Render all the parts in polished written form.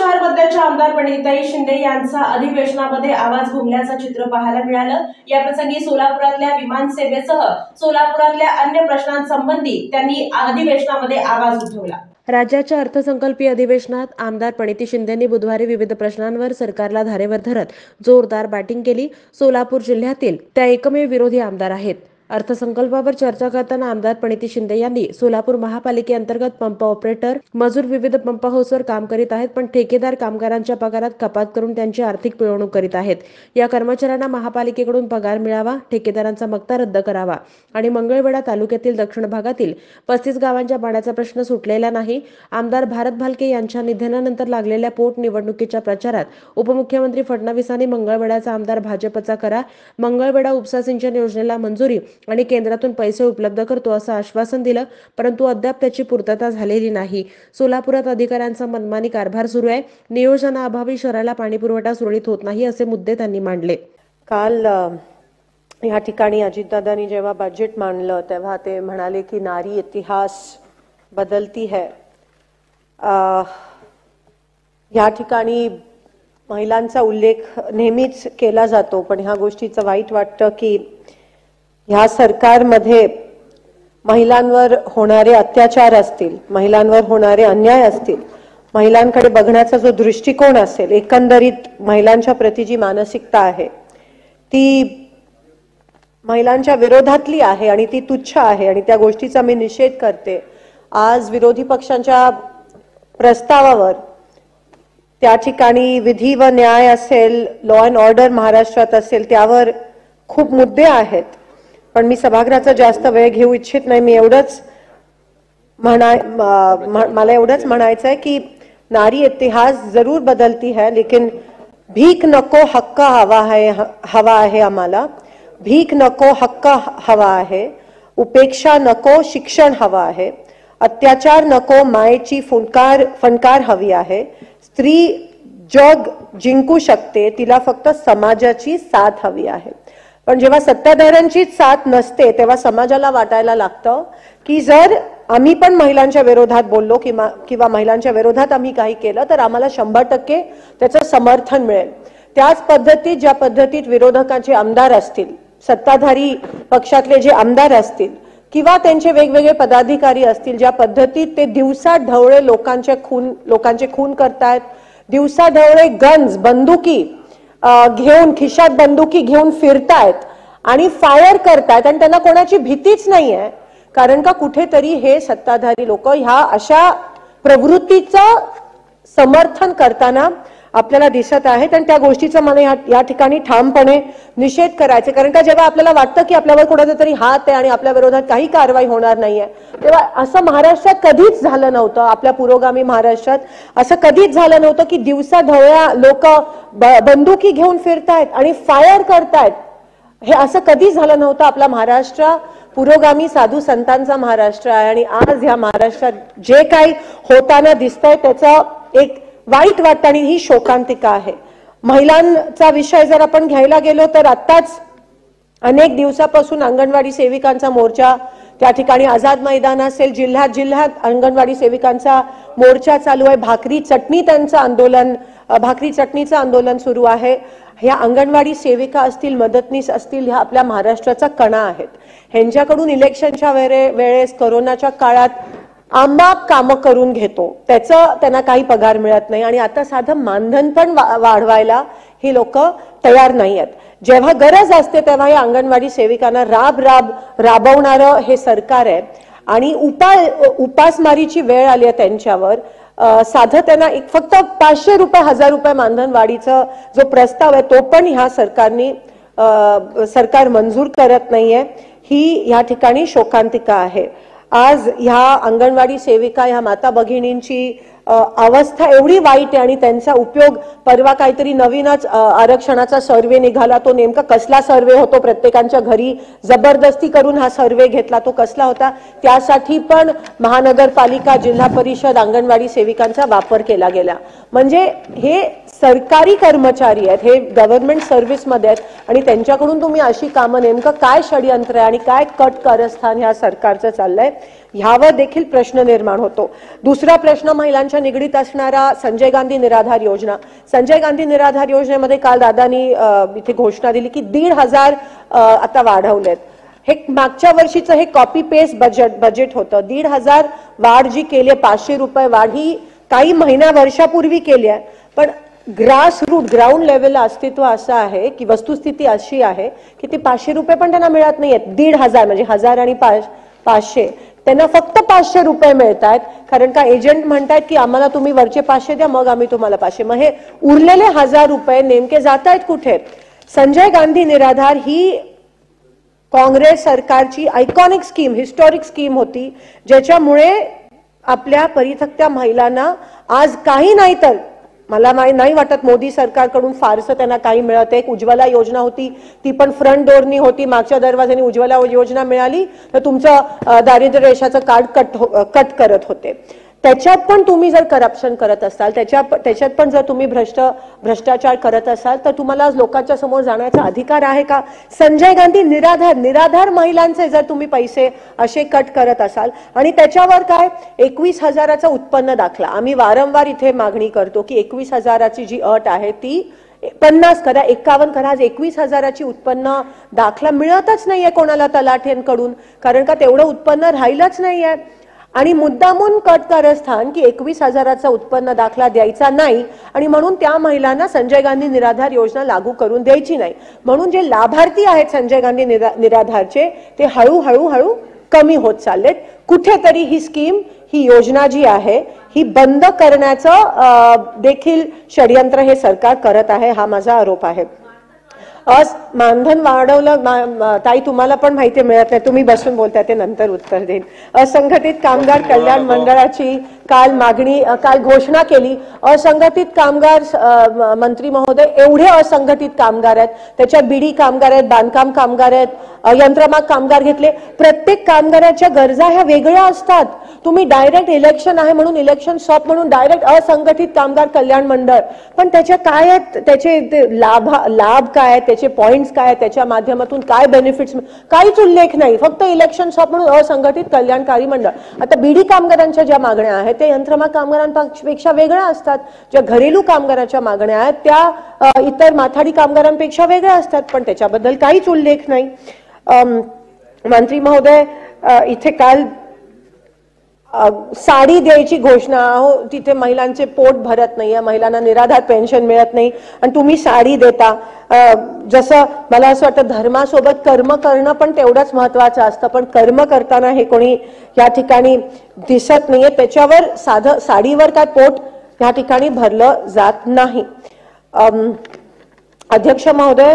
शहरमध्येच्या आमदार प्रणिताई शिंदे यांचा अधिवेशनामध्ये आवाज घुमल्याचं चित्र पाहायला मिळालं। या प्रसंगी सोलापुरातल्या विमान सेवेसह सोलापुरातल्या अन्य प्रश्नांसंबंधी त्यांनी अधिवेशनामध्ये आवाज उठवला। राज्याच्या अर्थसंकल्पीय अधिवेशनात आमदार प्रणिती शिंदेंनी बुधवारी विविध प्रश्नांवर सरकारला धारेवर धरत जोरदार बॅटिंग केली। सोलापूर जिल्ह्यातील त्या एकमेव विरोधी आमदार आहेत। अर्थसंकल्पावर चर्चा करताना आमदार प्रणिती शिंदे यांनी सोलापूर महापालिकेअंतर्गत पंप ऑपरेटर मजूर विविध पंप हाऊसवर काम करीत आहेत, पण ठेकेदार कामगारांच्या पगारात कपात करून त्यांची आर्थिक पिळवणूक करीत आहेत। या कर्मचाऱ्यांना महापालिकेकडून पगार मिळावा, ठेकेदारांचा मक्ता रद्द करावा आणि मंगळवेढा तालुक्यातील दक्षिण भागातील 35 गावांच्या पाण्याचा प्रश्न सुटलेला नाही। आमदार भारत भालके यांच्या निधनानंतर लागलेल्या पोटनिवडणुकीच्या प्रचारात उपमुख्यमंत्री फडणवीसांनी मंगळवेढ्याचा आमदार भाजपचा करा, मंगळवेढा उपसा सिंचन योजनेला मंजुरी आणि केंद्रातून पैसे उपलब्ध करतो असं आश्वासन दिलं, परंतु अद्याप त्याची पूर्तता झालेली नाही। सोलापुरात अधिकाऱ्यांचा मनमानी कारभार सुरू आहे। नियोजनाअभावी शहराला पाणी पुरवठा सुरळीत होत नाही असे मुद्दे त्यांनी मांडले। काल या ठिकाणी अजितदादांनी जेव्हा बजेट मांडलं तेव्हा ते म्हणाले की नारी इतिहास बदलती है। या ठिकाणी महिलांचा उल्लेख नेहमीच केला जातो, पण ह्या गोष्टीचं वाईट वाटतं की ह्या सरकारमध्ये महिलांवर होणारे अत्याचार असतील, महिलांवर होणारे अन्याय असतील, महिलांकडे बघण्याचा जो दृष्टिकोन असेल, एकंदरीत महिलांच्या प्रती जी मानसिकता आहे ती महिलांच्या विरोधातली आहे आणि ती तुच्छ आहे आणि त्या गोष्टीचा मी निषेध करते। आज विरोधी पक्षांच्या प्रस्तावावर त्या ठिकाणी विधी व न्याय असेल, लॉ अँड ऑर्डर महाराष्ट्रात असेल, त्यावर खूप मुद्दे आहेत, पण मी सभागृहाचा जास्त वेळ घेऊ इच्छित नाही। मी एवढंच मला एवढंच म्हणायचं आहे की नारी इतिहास जरूर बदलती है, लेकिन भीक नको हक्क हवा आहे आम्हाला। भीक नको हक्क हवा आहे, उपेक्षा नको शिक्षण हवा आहे, अत्याचार नको मायेची फणकार हवी आहे। स्त्री जग जिंकू शकते, तिला फक्त समाजाची साथ हवी आहे। पण जेव्हा सत्ताधाऱ्यांची साथ नसते तेव्हा समाजाला वाटायला लागतं की जर आम्ही पण महिलांच्या विरोधात बोललो किंवा महिलांच्या विरोधात आम्ही काही केलं तर आम्हाला 100% त्याचं समर्थन मिळेल। त्याच पद्धतीत ज्या पद्धतीत विरोधकांचे आमदार असतील, सत्ताधारी पक्षातले जे आमदार असतील किंवा त्यांचे वेगवेगळे पदाधिकारी असतील, ज्या पद्धतीत ते दिवसा ढवळे लोकांचे खून करतायत, दिवसा ढवळे गन्स बंदुकी घेऊन खिशात बंदुकी घेऊन फिरतायत आणि फायर करतायत आणि त्यांना कोणाची भीतीच नाहीये, कारण का कुठेतरी हे सत्ताधारी लोक ह्या अशा प्रवृत्तीचं समर्थन करताना आपल्याला दिसत आहेत आणि त्या गोष्टीचा मला या ठिकाणी ठामपणे निषेध करायचे। कारण का जेव्हा आपल्याला वाटतं की आपल्यावर कोणाचा तरी हात आहे आणि आपल्या विरोधात काही कारवाई होणार नाहीये, तेव्हा असं महाराष्ट्रात कधीच झालं नव्हतं। आपल्या पुरोगामी महाराष्ट्रात असं कधीच झालं नव्हतं की दिवसा ढवळ्या लोक बंदुकी घेऊन फिरतायत आणि फायर करतायत। हे असं कधीच झालं नव्हतं। आपला महाराष्ट्र पुरोगामी साधू संतांचा महाराष्ट्र आहे आणि आज ह्या महाराष्ट्रात जे काही होताना दिसतंय त्याचं एक वाईट वाटतं आणि ही शोकांतिका आहे। महिलांचा विषय जर आपण घ्यायला गेलो तर आत्ताच अनेक दिवसापासून अंगणवाडी सेविकांचा मोर्चा त्या ठिकाणी आझाद मैदान असेल, जिल्ह्यात अंगणवाडी सेविकांचा मोर्चा चालू आहे। भाकरी चटणीचं आंदोलन सुरू आहे। ह्या अंगणवाडी सेविका असतील, मदतनीस असतील, ह्या आपल्या महाराष्ट्राचा कणा आहेत। ह्यांच्याकडून इलेक्शनच्या वेळेस कोरोनाच्या काळात आम्हाप कामं करून घेतो, त्याचं त्यांना काही पगार मिळत नाही आणि आता साधं मानधन पण वाढवायला ही लोक तयार नाही आहेत। जेव्हा गरज असते तेव्हा या अंगणवाडी सेविकांना राबवणारं हे सरकार आहे आणि उपासमारीची वेळ आली आहे त्यांच्यावर। साधं त्यांना फक्त 500 रुपये 1000 रुपये मानधन वाढीचा जो प्रस्ताव आहे तो पण ह्या सरकार मंजूर करत नाहीये। ही या ठिकाणी शोकांतिका आहे। आज ह्या अंगणवाडी सेविका ह्या माता भगिनींची अवस्था एवढी वाईट आहे आणि त्यांचा उपयोग परवा काहीतरी नवीनच आरक्षणाचा सर्वे निघाला, तो नेमका कसला सर्वे होतो, प्रत्येकाच्या घरी जबरदस्ती करून हा सर्वे घेतला, तो कसला होता, त्यासाठी पण महानगरपालिका, जिल्हा परिषद, अंगणवाडी सेविकांचा वापर केला गेला। म्हणजे हे सरकारी कर्मचारी आहेत, हे गव्हर्नमेंट सर्व्हिस मध्ये आहेत आणि त्यांच्याकडून तुम्ही अशी कामं, नेमकं काय षडयंत्र आहे आणि काय कट कारस्थान ह्या सरकारचं चाललंय ह्यावर देखील प्रश्न निर्माण होतो. दुसरा प्रश्न महिलांच्या निगडीत असणारा संजय गांधी निराधार योजना. संजय गांधी निराधार योजनेमध्ये काल दादानी इथे घोषणा दिली की 1,500 आता वाढवलेत. हे मागच्या वर्षीचं हे कॉपी पेस्ट बजेट होतं. 1,500 वाढ जी केली, 500 रुपये वाढ ही काही वर्षापूर्वी केली आहे. पण ग्रास रूट ग्राउंड लेवलला अस्तित्व असं आहे की वस्तुस्थिती अशी आहे की ते 500 रुपये पण त्यांना मिळत नाहीयेत. 1,500 म्हणजे 1000 आणि 500 त्यांना फक्त 500 रुपये मिळत आहेत. कारण का एजंट म्हणतायत की आम्हाला तुम्ही वरचे 500 द्या, मग आम्ही तुम्हाला 500. मग हे उरलेले 1000 रुपये नेमके जात आहेत कुठे? संजय गांधी निराधार ही काँग्रेस सरकारची आयकॉनिक स्कीम, हिस्टॉरिक स्कीम होती, ज्याच्यामुळे आपल्या परित्यक्त्या महिलांना आज काही नाही तर मला नाही वाटत मोदी सरकारकडून फारसं त्यांना काही मिळत. एक उज्ज्वला योजना होती, ती पण फ्रंट डोअरनी होती, मागच्या दरवाजाने उज्ज्वला योजना मिळाली तर तुमचं दारिद्र्य रेषाचं कार्ड कट करत होते. त्याच्यात पण तुम्ही जर करप्शन करत असाल, त्याच्यात पण जर तुम्ही भ्रष्टाचार करत असाल तर तुम्हाला आज लोकांच्या समोर जाण्याचा अधिकार आहे का? संजय गांधी निराधार महिलांचे जर तुम्ही पैसे असे कट करत असाल आणि त्याच्यावर काय 21,000चा उत्पन्न दाखला. आम्ही वारंवार इथे मागणी करतो की 21,000ची जी अट आहे ती 50 करा, 51 करा. आज 21,000ची उत्पन्न दाखला मिळतच नाहीये कोणाला तलाठ्यांकडून, कारण का तेवढं उत्पन्न राहिलंच नाहीये. आणि मुद्दामून कट कारस्थान की 21,000चा उत्पन्न दाखला द्यायचा नाही आणि म्हणून त्या महिलांना संजय गांधी निराधार योजना लागू करून द्यायची नाही. म्हणून जे लाभार्थी आहेत संजय गांधी निराधारचे ते हळूहळू कमी होत चाललेत. कुठेतरी ही स्कीम, ही योजना जी आहे ही बंद करण्याचं देखील षडयंत्र हे सरकार करत आहे, हा माझा आरोप आहे. मानधन वाढवलं ताई, तुम्हाला पण माहिती मिळत नाही, तुम्ही बसून बोलताय ते नंतर उत्तर देईन. असंघटित कामगार कल्याण मंडळाची काल घोषणा केली. असंघटित कामगार मंत्री महोदय, एवढे असंघटित कामगार आहेत, त्याच्यात बीडी कामगार आहेत, बांधकाम कामगार आहेत, यंत्रमाग कामगार घेतले. प्रत्येक कामगाराच्या गरजा ह्या वेगळ्या असतात. तुम्ही डायरेक्ट इलेक्शन आहे म्हणून इलेक्शन स्टॉप म्हणून डायरेक्ट असंघटित कामगार कल्याण मंडळ, पण त्याच्या काय आहेत, त्याचे लाभ काय आहेत, त्याचे पॉइंट्स काय आहेत, त्याच्या माध्यमातून काय बेनिफिट्स, काहीच उल्लेख नाही. फक्त इलेक्शन स्टॉप म्हणून असंघटित कल्याणकारी मंडळ. आता बीडी कामगारांच्या ज्या मागण्या आहेत त्या यंत्रमाग कामगारांपेक्षा वेगळ्या असतात. ज्या घरेलू कामगारांच्या मागण्या आहेत त्या इतर माथाडी कामगारांपेक्षा वेगळ्या असतात, पण त्याच्याबद्दल काहीच उल्लेख नाही. मंत्री महोदय, इथे काल साडी द्यायची घोषणा, तिथे महिलांचे पोट भरत नाहीये, महिलांना निराधार पेन्शन मिळत नाही आणि तुम्ही साडी देता. जसं मला असं वाटतं धर्मासोबत कर्म करणं पण तेवढंच महत्वाचं असतं, पण कर्म करताना हे कोणी या ठिकाणी दिसत नाहीये. त्याच्यावर साधं साडीवर काय पोट या ठिकाणी भरलं जात नाही. अध्यक्ष महोदय,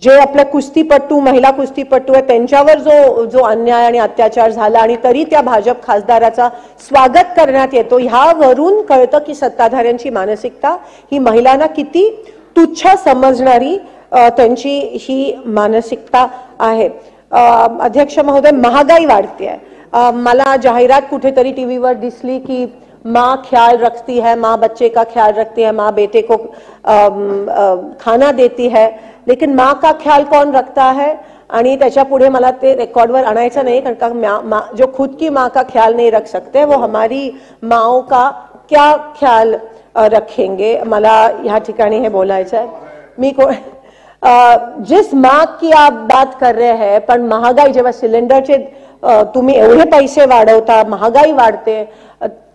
जे आपल्या कुस्तीपट्टू, महिला कुस्तीपट्टू आहेत त्यांच्यावर जो अन्याय आणि अत्याचार झाला आणि तरी त्या भाजप खासदाराचा स्वागत करण्यात येतो, ह्यावरून कळतं की सत्ताधाऱ्यांची मानसिकता ही महिलांना किती तुच्छ समजणारी त्यांची ही मानसिकता आहे. अध्यक्ष महोदय, महागाई वाढते. मला जाहिरात कुठेतरी टीव्हीवर दिसली की माँ ख्याल रखती है, माँ बच्चे का ख्याल रखती है, माँ बेटे को खाना देती है, लेकिन माँ का ख्याल कौन रखता है? आणि त्याच्या पुढे मला ते रेकॉर्डवर आणायचं नाही, कारण का जो खुद की माँ का ख्याल नहीं रख सकते वो हमारी माओ का क्या ख्याल रखेंगे. मला ह्या ठिकाणी हे बोलायचं आहे. जिस माँ की आप बात कर रहे हैं, पण महागाई जेव्हा सिलेंडरचे तुम्ही एवढे पैसे वाढवता, महागाई वाढते,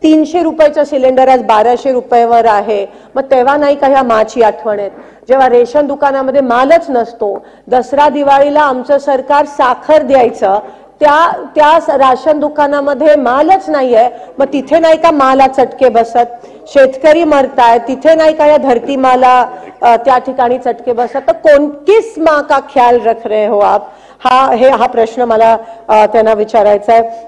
300 रुपयाचं सिलेंडर आज 1200 रुपयावर आहे, मग तेव्हा नाही का ह्या माची आठवण येत? जेव्हा रेशन दुकानामध्ये मालच नसतो, दसरा दिवाळीला आमचं सरकार साखर द्यायचं, त्या राशन दुकानामध्ये मालच नाहीये, मग तिथे नाही का माला चटके बसत? शेतकरी मरताय, तिथे नाही का या धरती माला त्या ठिकाणी चटके बसत? तर किस माँ का ख्याल रख रहे हो आप? हा प्रश्न मला त्यांना विचारायचा आहे.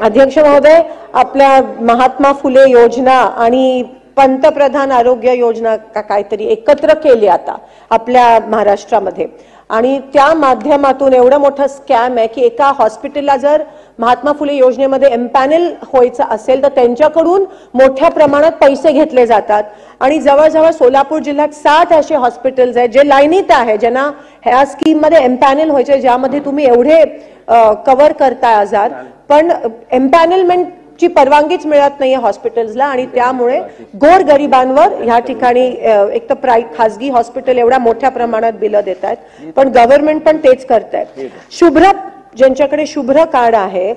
अध्यक्ष महोदय, आपल्या महात्मा फुले योजना आणि पंतप्रधान आरोग्य योजना काहीतरी एकत्र केली आता आपल्या महाराष्ट्रामध्ये, आणि त्या माध्यमातून एवढं मोठं स्कॅम आहे की एका हॉस्पिटलला जर महात्मा फुले योजनेमध्ये एम्पॅनल व्हायचं असेल तर त्यांच्याकडून मोठ्या प्रमाणात पैसे घेतले जातात. आणि जवळजवळ सोलापूर जिल्ह्यात 60 असे हॉस्पिटल्स आहेत जे लाईनीत आहे, ज्यांना ह्या स्कीम मध्ये एम्पॅनल व्हायचे, ज्यामध्ये तुम्ही एवढे कव्हर करताय आजार, पण एम्पॅनलमेंटची परवानगीच मिळत नाहीये हॉस्पिटल्सला आणि त्यामुळे गोरगरिबांवर ह्या ठिकाणी एक तर खासगी हॉस्पिटल एवढ्या मोठ्या प्रमाणात बिलं देत आहेत, पण गव्हर्नमेंट पण तेच करतायत. शुभ्र ज्यांच्याकडे शुभ्र कार्ड आहे,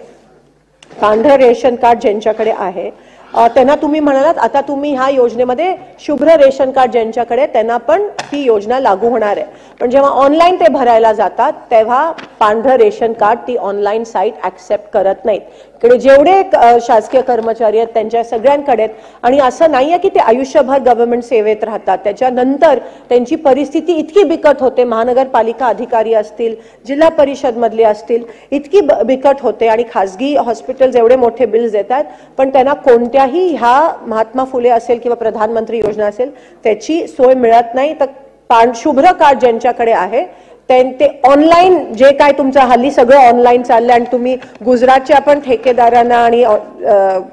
पांढरं रेशन कार्ड ज्यांच्याकडे आहे, त्यांना तुम्ही म्हणालात आता तुम्ही ह्या योजनेमध्ये शुभ्र रेशन कार्ड ज्यांच्याकडे त्यांना पण ही योजना लागू होणार आहे. पण जेव्हा ऑनलाईन ते भरायला जातात तेव्हा पांढरं रेशन कार्ड ती ऑनलाईन साईट ऍक्सेप्ट करत नाहीत. इकडे जेवढे शासकीय कर्मचारी आहेत त्यांच्या सगळ्यांकडे, आणि असं नाहीये की ते आयुष्यभर गव्हर्नमेंट सेवेत राहतात, त्याच्यानंतर त्यांची परिस्थिती इतकी बिकट होते, महानगरपालिका अधिकारी असतील, जिल्हा परिषद मधले असतील, इतकी बिकट होते आणि खासगी हॉस्पिटल्स एवढे मोठे बिल्स देतात, पण त्यांना कोणत्याही ह्या महात्मा फुले असेल किंवा प्रधानमंत्री योजना असेल त्याची सोय मिळत नाही. तर शुभ्र कार्ड ज्यांच्याकडे आहे ते ऑनलाईन जे काय तुमचं हल्ली सगळं ऑनलाईन चाललंय आणि तुम्ही गुजरातच्या पण ठेकेदारांना आणि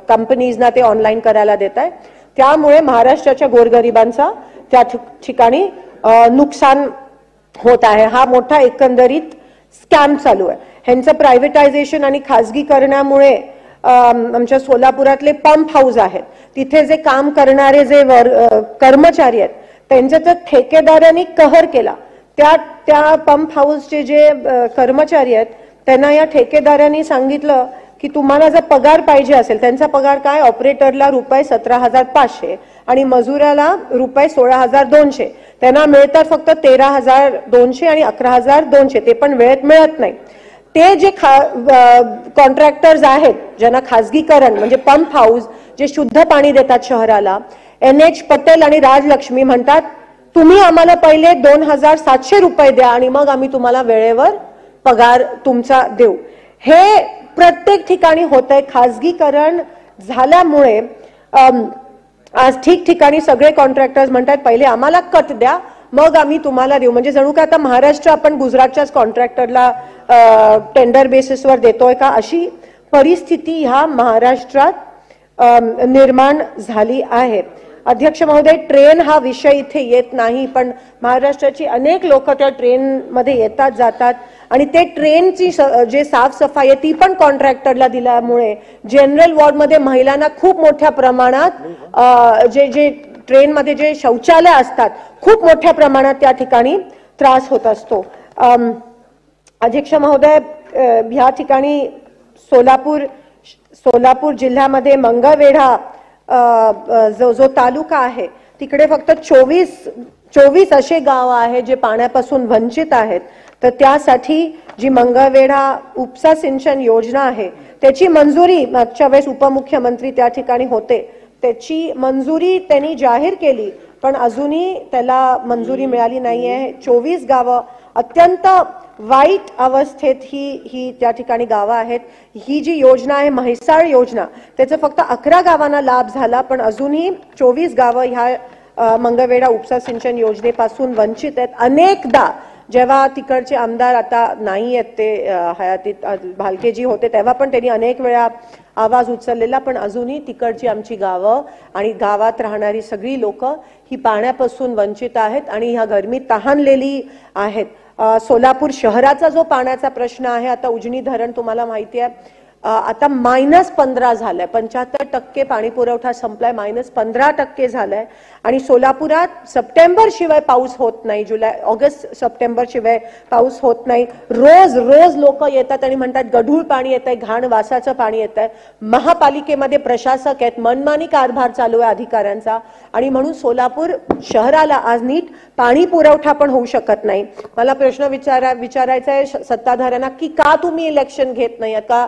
कंपनीजना ते ऑनलाईन करायला देताय, त्यामुळे महाराष्ट्राच्या गोरगरिबांचा त्या ठिकाणी नुकसान होत आहे. हा मोठा एकंदरीत स्कॅम चालू आहे. ह्यांचं प्रायव्हेटायझेशन आणि खासगीकरणामुळे आमच्या सोलापुरातले पंप हाऊस आहेत, तिथे जे काम करणारे जे कर्मचारी आहेत त्यांच्या तर ठेकेदारांनी कहर केला. त्या पंप हाऊसचे जे कर्मचारी आहेत त्यांना या ठेकेदारांनी सांगितलं की तुम्हाला जर पगार पाहिजे असेल, त्यांचा पगार काय, ऑपरेटरला ₹17,500 आणि मजुराला ₹16,200, त्यांना मिळतात फक्त 13,200 आणि 11,200, ते पण वेळेत मिळत नाही. ते जे कॉन्ट्रॅक्टर्स आहेत ज्यांना खासगीकरण म्हणजे पंप हाऊस जे शुद्ध पाणी देतात शहराला, NH पटेल आणि राजलक्ष्मी म्हणतात तुम्ही आम्हाला पहिले ₹2,700 द्या आणि मग आम्ही तुम्हाला वेळेवर पगार तुमचा देऊ. हे प्रत्येक ठिकाणी होतंय. खासगीकरण झाल्यामुळे आज ठिकठिकाणी सगळे कॉन्ट्रॅक्टर्स म्हणतात पहिले आम्हाला कट द्या मग आम्ही तुम्हाला देऊ. म्हणजे जणू काय आता महाराष्ट्र आपण गुजरातच्याच कॉन्ट्रॅक्टरला टेंडर बेसिसवर देतोय का, अशी परिस्थिती ह्या महाराष्ट्रात निर्माण झाली आहे. अध्यक्ष महोदय, ट्रेन हा विषय इथे येत नाही, पण महाराष्ट्राची अनेक लोक त्या ट्रेन मध्ये येतात जातात आणि ते ट्रेनची जे साफसफाई आहे ती पण कॉन्ट्रॅक्टरला दिल्यामुळे जनरल वॉर्डमध्ये महिलांना खूप मोठ्या प्रमाणात जे ट्रेन मध्ये जे शौचालय असतात खूप मोठ्या प्रमाणात त्या ठिकाणी त्रास होत असतो. अध्यक्ष महोदय, ह्या ठिकाणी सोलापूर जिल्ह्यामध्ये मंगळवेढा जो तालुका आहे तिकडे फक्त 24 असे गाव आहेत जे पाण्यापासून वंचित आहेत. तर त्यासाठी जी मंगळवेढा उपसा सिंचन योजना आहे त्याची मंजुरी मागच्या वेळेस उपमुख्यमंत्री त्या ठिकाणी होते, त्याची मंजुरी त्यांनी जाहीर केली पण अजूनही त्याला मंजुरी मिळाली नाहीये. 24 गावं अत्यंत वाईट अवस्थेत ही त्या ठिकाणी गावं आहेत. ही जी योजना आहे म्हैसाळ योजना, त्याचा फक्त 11 गावांना लाभ झाला पण अजूनही 24 गावं ह्या मंगळवेढा उपसा सिंचन योजनेपासून वंचित आहेत. अनेकदा जेव्हा तिकडचे आमदार आता नाही आहेत ते हयातीत भालकेजी होते तेव्हा पण त्यांनी अनेक वेळा आवाज उचललेला, पण अजूनही तिकडची आमची गावं आणि गावात राहणारी सगळी लोक ही पाण्यापासून वंचित आहेत आणि ह्या गरमीत तहानलेली आहेत. सोलापूर शहराचा जो पाण्याचा प्रश्न आहे, आता उजनी धरण तुम्हाला माहिती आहे आता -15 झालाय, 75% पाणी पुरवठा संपलाय, -15% झालाय आणि सोलापुरात सप्टेंबर शिवाय पाऊस होत नाही, ऑगस्ट सप्टेंबर शिवाय पाऊस होत नाही. रोज लोक येतात आणि म्हणतात गढूळ पाणी येत आहे, घाण वासाचं पाणी येत आहे. महापालिकेमध्ये प्रशासक आहेत, मनमानी कारभार चालू आहे अधिकाऱ्यांचा आणि म्हणून सोलापूर शहराला आज नीट पाणी पुरवठा पण होऊ शकत नाही. मला प्रश्न विचारायचा आहे सत्ताधाऱ्यांना की का तुम्ही इलेक्शन घेत नाही, का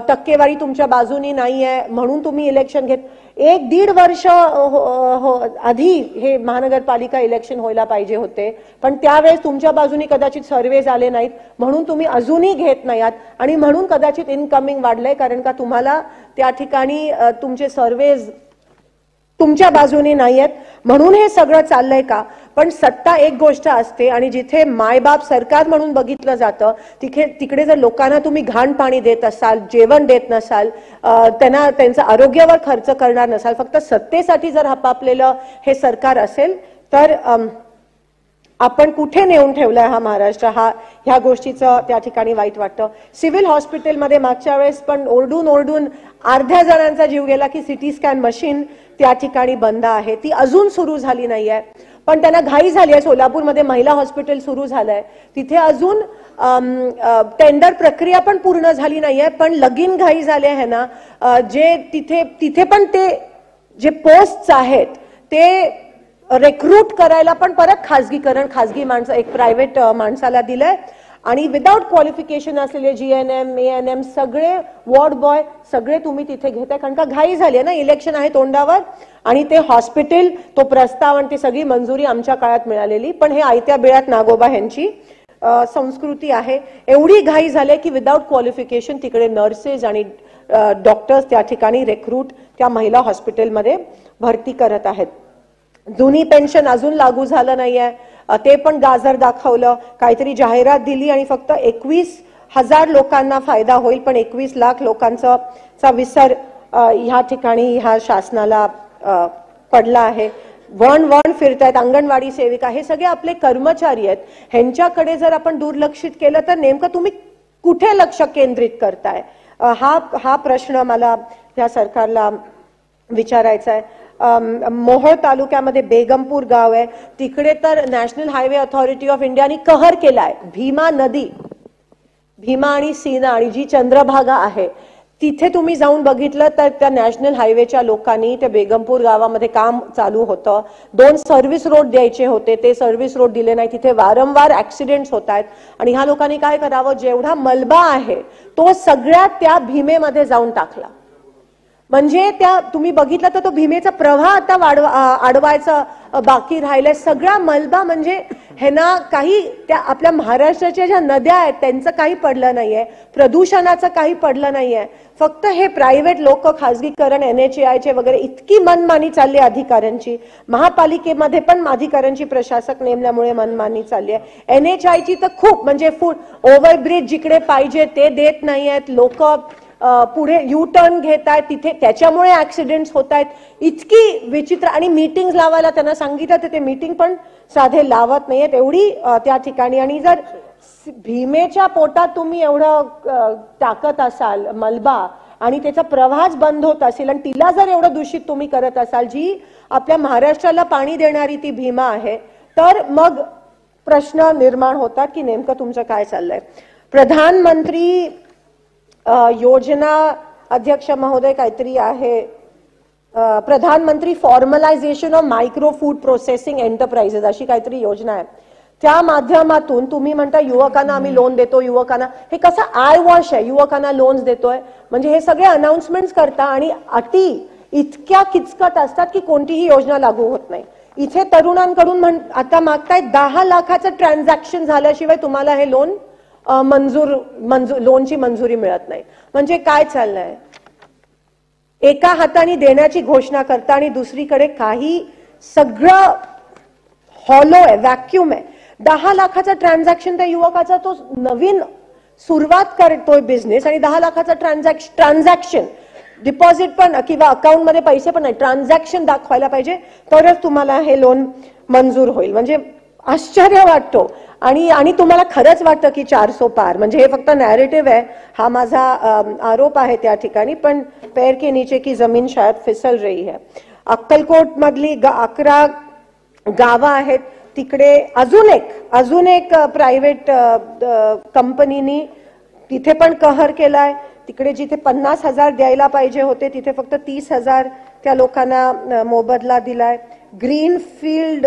टक्केवारी तुमच्या बाजूनी नाहीये म्हणून तुम्ही इलेक्शन घेत. 1-1.5 वर्ष आधी हे महानगरपालिका इलेक्शन व्हायला पाहिजे होते, पण त्यावेळेस तुमच्या बाजूनी कदाचित सर्वे झाले नाहीत म्हणून तुम्ही अजूनही घेत नाही आहात आणि म्हणून कदाचित इनकमिंग वाढलंय, कारण का तुम्हाला त्या ठिकाणी तुमचे सर्वेज तुमच्या बाजूने नाही आहेत म्हणून हे सगळं चाललंय का. पण सत्ता एक गोष्ट असते आणि जिथे मायबाप सरकार म्हणून बघितलं जातं तिकडे जर लोकांना तुम्ही घाण पाणी देत असाल, जेवण देत नसाल, त्यांना त्यांचं आरोग्यावर खर्च करणार नसाल, फक्त सत्तेसाठी जर हपापलेलं हे सरकार असेल तर आपण कुठे नेऊन ठेवलाय हा महाराष्ट्र, ह्या गोष्टीचं त्या ठिकाणी वाईट वाटतं. सिव्हिल हॉस्पिटलमध्ये मागच्या वेळेस पण ओरडून ओरडून अर्ध्या जणांचा जीव गेला की सिटी स्कॅन मशीन त्या ठिकाणी बंद आहे, ती अजून सुरू झाली नाहीये. पण त्यांना घाई झाली आहे. सोलापूरमध्ये महिला हॉस्पिटल सुरू झालंय, तिथे अजून टेंडर प्रक्रिया पण पूर्ण झाली नाहीये, पण लगीन घाई झाले आहे ना. जे तिथे पण ते जे पोस्ट आहेत ते रिक्रूट करायला पण परत खाजगी माणसं एक प्रायव्हेट माणसाला दिलंय आणि विदाउट क्वालिफिकेशन असलेले GNM, ANM सगळे वॉर्ड बॉय सगळे तुम्ही तिथे घेताय, कारण का घाई झाली आहे ना, इलेक्शन आहे तोंडावर. आणि ते हॉस्पिटल, तो प्रस्ताव आणि ती सगळी मंजुरी आमच्या काळात मिळालेली, पण हे आयत्या बिळात नागोबा यांची संस्कृती आहे. एवढी घाई झाली की विदाउट क्वालिफिकेशन तिकडे नर्सेस आणि डॉक्टर्स त्या ठिकाणी रिक्रूट त्या महिला हॉस्पिटलमध्ये भरती करत आहेत. जुनी पेन्शन अजून लागू झालं नाहीये, ते पण गाजर दाखवलं. काहीतरी जाहिरात दिली आणि फक्त 21,000 लोकांना फायदा होईल, पण 21 लाख लोकांचा विसर ह्या ठिकाणी ह्या शासनाला पडला आहे. वण फिरतायत अंगणवाडी सेविका, हे सगळे आपले कर्मचारी आहेत. ह्यांच्याकडे जर आपण दुर्लक्षित केलं तर नेमकं तुम्ही कुठे लक्ष केंद्रित करताय, हा प्रश्न मला या सरकारला विचारायचा आहे. मोहोळ तालुक्यामध्ये बेगमपूर गाव आहे, तिकडे तर नॅशनल हायवे अथॉरिटी ऑफ इंडियाने कहर केलाय. भीमा नदी, भीमा आणि सीना आणि जी चंद्रभागा आहे तिथे तुम्ही जाऊन बघितलं तर त्या नॅशनल हायवेच्या लोकांनी त्या बेगमपूर गावामध्ये काम चालू होतं. 2 सर्व्हिस रोड द्यायचे होते, ते सर्व्हिस रोड दिले नाही. तिथे वारंवार ऍक्सिडेंट्स होत आहेत आणि ह्या लोकांनी काय करावं, जेवढा मलबा आहे तो सगळ्या त्या भीमेमध्ये जाऊन टाकला. म्हणजे त्या तुम्ही बघितलं तर तो भीमेचा प्रवाह आता अडवायचा बाकी राहिलाय. सगळा मलबा म्हणजे हे ना, काही त्या आपल्या महाराष्ट्राच्या ज्या नद्या आहेत त्यांचं काही पडलं नाहीये, प्रदूषणाचं काही पडलं नाहीये. फक्त हे प्रायव्हेट लोक, खासगीकरण, NHAIचे वगैरे इतकी मनमानी चालली अधिकाऱ्यांची. महापालिकेमध्ये पण अधिकाऱ्यांची प्रशासक नेमल्यामुळे मनमानी चालली आहे. NHAIची तर खूप, म्हणजे ओव्हरब्रिज जिकडे पाहिजे ते देत नाहीयेत लोक, पुढे यू टर्न घेत आहेत तिथे, त्याच्यामुळे ऍक्सिडेंट्स होत आहेत. इतकी विचित्र. आणि मीटिंग लावायला त्यांना सांगितलं तर ते मीटिंग पण साधे लावत नाहीयेत, एवढी त्या ठिकाणी. आणि जर भीमेच्या पोटात तुम्ही एवढं टाकत असाल मलबा आणि त्याचा प्रवाहच बंद होत असेल आणि तिला जर एवढं दूषित तुम्ही करत असाल, जी आपल्या महाराष्ट्राला पाणी देणारी ती भीमा आहे, तर मग प्रश्न निर्माण होतात की नेमकं तुमचं काय चाललंय. प्रधानमंत्री योजना अध्यक्ष महोदय काहीतरी आहे, प्रधानमंत्री formalisation of micro food processing enterprises अशी काहीतरी योजना आहे. त्या माध्यमातून तुम्ही म्हणता युवकांना आम्ही लोन देतो, युवकांना, हे कसं आय वॉश आहे, युवकांना लोन्स देतोय. म्हणजे हे सगळे अनाउन्समेंट्स करता आणि अटी इतक्या किचकट असतात की कोणतीही योजना लागू होत नाही. इथे तरुणांकडून आता मागताय 10 लाखाचं ट्रान्झॅक्शन झाल्याशिवाय तुम्हाला हे लोन लोनची मंजुरी मिळत नाही. म्हणजे काय चाललंय, एका हाताने देण्याची घोषणा करता आणि दुसरीकडे काही सगळं हॉलो आहे, व्हॅक्यूम आहे. 10 लाखाचा ट्रान्झॅक्शन त्या युवकाचा, तो नवीन सुरुवात करतोय बिझनेस आणि 10 लाखाचा ट्रान्झॅक्शन, डिपॉझिट पण किंवा अकाउंट मध्ये पैसे पण नाही, ट्रान्झॅक्शन दाखवायला पाहिजे तरच तुम्हाला हे लोन मंजूर होईल. म्हणजे आश्चर्य वाटतो. आणि तुम्हाला खरंच वाटतं की 400 पार, म्हणजे हे फक्त नॅरेटिव्ह आहे, हा माझा आरोप आहे त्या ठिकाणी. पण पैर के नीचे की जमीन शायद फिसल रही है. अक्कलकोट मधली 11 गावं आहेत, तिकडे अजून एक प्रायव्हेट कंपनीनी तिथे पण कहर केलाय. तिकडे जिथे 50,000 द्यायला पाहिजे होते तिथे फक्त 30,000 त्या लोकांना मोबदला दिलाय. ग्रीनफील्ड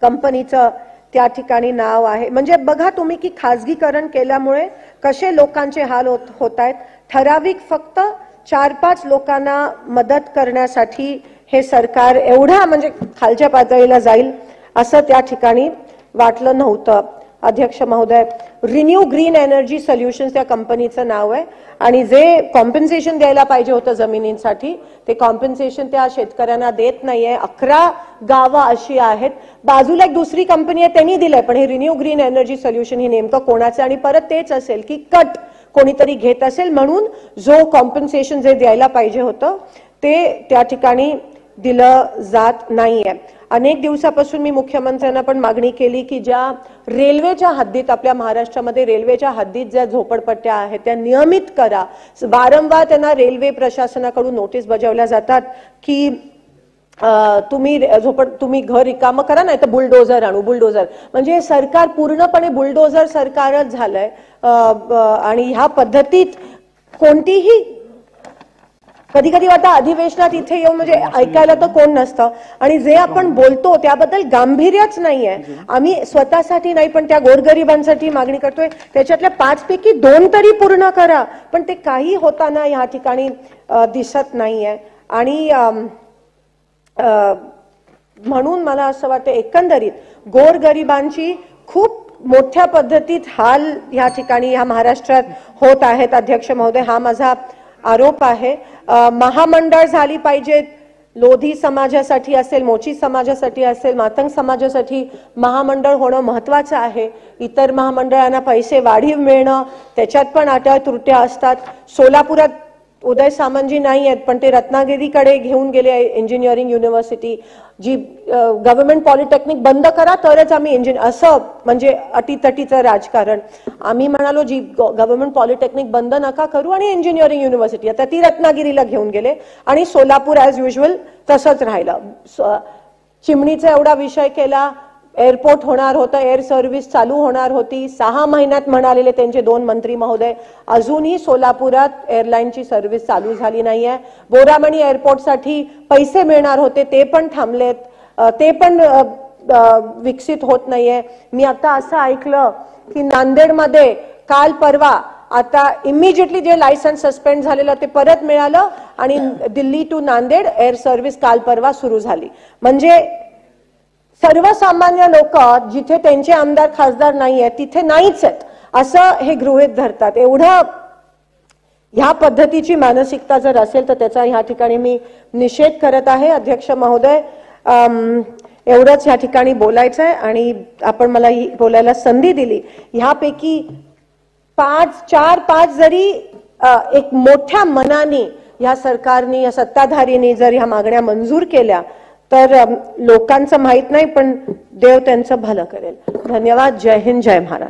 कंपनीचं त्या ठिकाणी नाव आहे. म्हणजे बघा तुम्ही की खाजगीकरण केल्यामुळे कसे लोकांचे हाल होत आहेत. ठराविक फक्त 4-5 लोकांना मदत करण्यासाठी हे सरकार एवढा म्हणजे खालच्या पातळीला जाईल असं त्या ठिकाणी वाटलं नव्हतं. अध्यक्ष महोदय, रिन्यू ग्रीन एनर्जी सोल्युशन्स त्या कंपनीचं नाव आहे आणि जे कॉम्पेन्सेशन द्यायला पाहिजे होतं जमिनींसाठी ते कॉम्पेन्सेशन त्या शेतकऱ्यांना देत नाहीये. 11 गावं अशी आहेत. बाजूला एक दुसरी कंपनी आहे त्यांनी दिलंय, पण हे रिन्यू ग्रीन एनर्जी सोल्युशन हे नेमकं कोणाचं, आणि परत तेच असेल की कट कोणीतरी घेत असेल म्हणून जो कॉम्पेन्सेशन जे द्यायला पाहिजे होतं ते त्या ठिकाणी दिलं जात नाहीये. अनेक दिवसापासून मी मुख्यमंत्र्यांना पण मागणी केली की ज्या रेल्वेच्या हद्दीत आपल्या महाराष्ट्रामध्ये रेल्वेच्या हद्दीत ज्या झोपडपट्ट्या आहेत त्या नियमित करा. वारंवार त्यांना रेल्वे प्रशासनाकडून नोटीस बजावल्या जातात की तुम्ही घर रिकामं करा, नाही तर बुलडोझर आणू. बुलडोझर म्हणजे सरकार पूर्णपणे बुलडोझर सरकारच झालंय. आणि ह्या पद्धतीत कोणतीही कधी कधी वाटतं अधिवेशनात इथे येऊन म्हणजे ऐकायला तर कोण नसतं आणि जे आपण बोलतो त्याबद्दल गांभीर्यच नाहीये. आम्ही स्वतःसाठी नाही पण त्या गोरगरिबांसाठी मागणी करतोय. त्याच्यातल्या 5 पैकी 2 तरी पूर्ण करा, पण ते काही होताना या ठिकाणी दिसत नाहीये. आणि म्हणून मला असं वाटतं एकंदरीत गोरगरिबांची खूप मोठ्या पद्धतीत हाल या ठिकाणी या महाराष्ट्रात होत आहेत. अध्यक्ष महोदय, हा माझा आरोप आहे. महामंडळ झाली पाहिजेत. लोधी समाजासाठी असेल, मोची समाजासाठी असेल, मातंग समाजासाठी महामंडळ होणं महत्वाचं आहे. इतर महामंडळांना पैसे वाढीव मिळणं त्याच्यात पण अटळ त्रुट्या असतात. सोलापुरात उदय सामंतजी नाही आहेत पण ते रत्नागिरीकडे घेऊन गेले इंजिनिअरिंग युनिव्हर्सिटी. जी गव्हर्नमेंट पॉलिटेक्निक बंद करा तरच आम्ही असं म्हणजे अटीतटीचं राजकारण. आम्ही म्हणालो जी गव्हर्नमेंट पॉलिटेक्निक बंद नका करू आणि इंजिनिअरिंग युनिव्हर्सिटी आता ती रत्नागिरीला घेऊन गेले आणि सोलापूर ॲज युजल तसंच राहिलं. चिमणीचा एवढा विषय केला. एअरपोर्ट होणार होतं, एअर सर्व्हिस चालू होणार होती. 6 महिन्यात म्हणालेले त्यांचे 2 मंत्री महोदय, अजूनही सोलापुरात एअरलाईनची सर्व्हिस चालू झाली नाहीये. बोरामणी एअरपोर्टसाठी पैसे मिळणार होते ते पण थांबलेत, ते पण विकसित होत नाहीये. मी आता असं ऐकलं की नांदेडमध्ये काल परवा आता इमिजिएटली जे लायसन्स सस्पेंड झालेलं ते परत मिळालं आणि Delhi to Nanded air service काल परवा सुरू झाली. म्हणजे सर्वसामान्य लोक जिथे त्यांचे आमदार खासदार नाही आहेत तिथे नाहीच आहेत असं हे गृहीत धरतात. एवढं ह्या पद्धतीची मानसिकता जर असेल तर त्याचा ह्या ठिकाणी मी निषेध करत आहे. अध्यक्ष महोदय, एवढंच ह्या ठिकाणी बोलायचं आहे आणि आपण मला ही बोलायला संधी दिली. ह्यापैकी 4-5 जरी एक मोठ्या मनाने या सरकारने, या सत्ताधारीने जर ह्या मागण्या मंजूर केल्या तर लोकांचं माहित नाही पण देव त्यांचं भलं करेल. धन्यवाद. जय हिंद, जय महाराष्ट्र.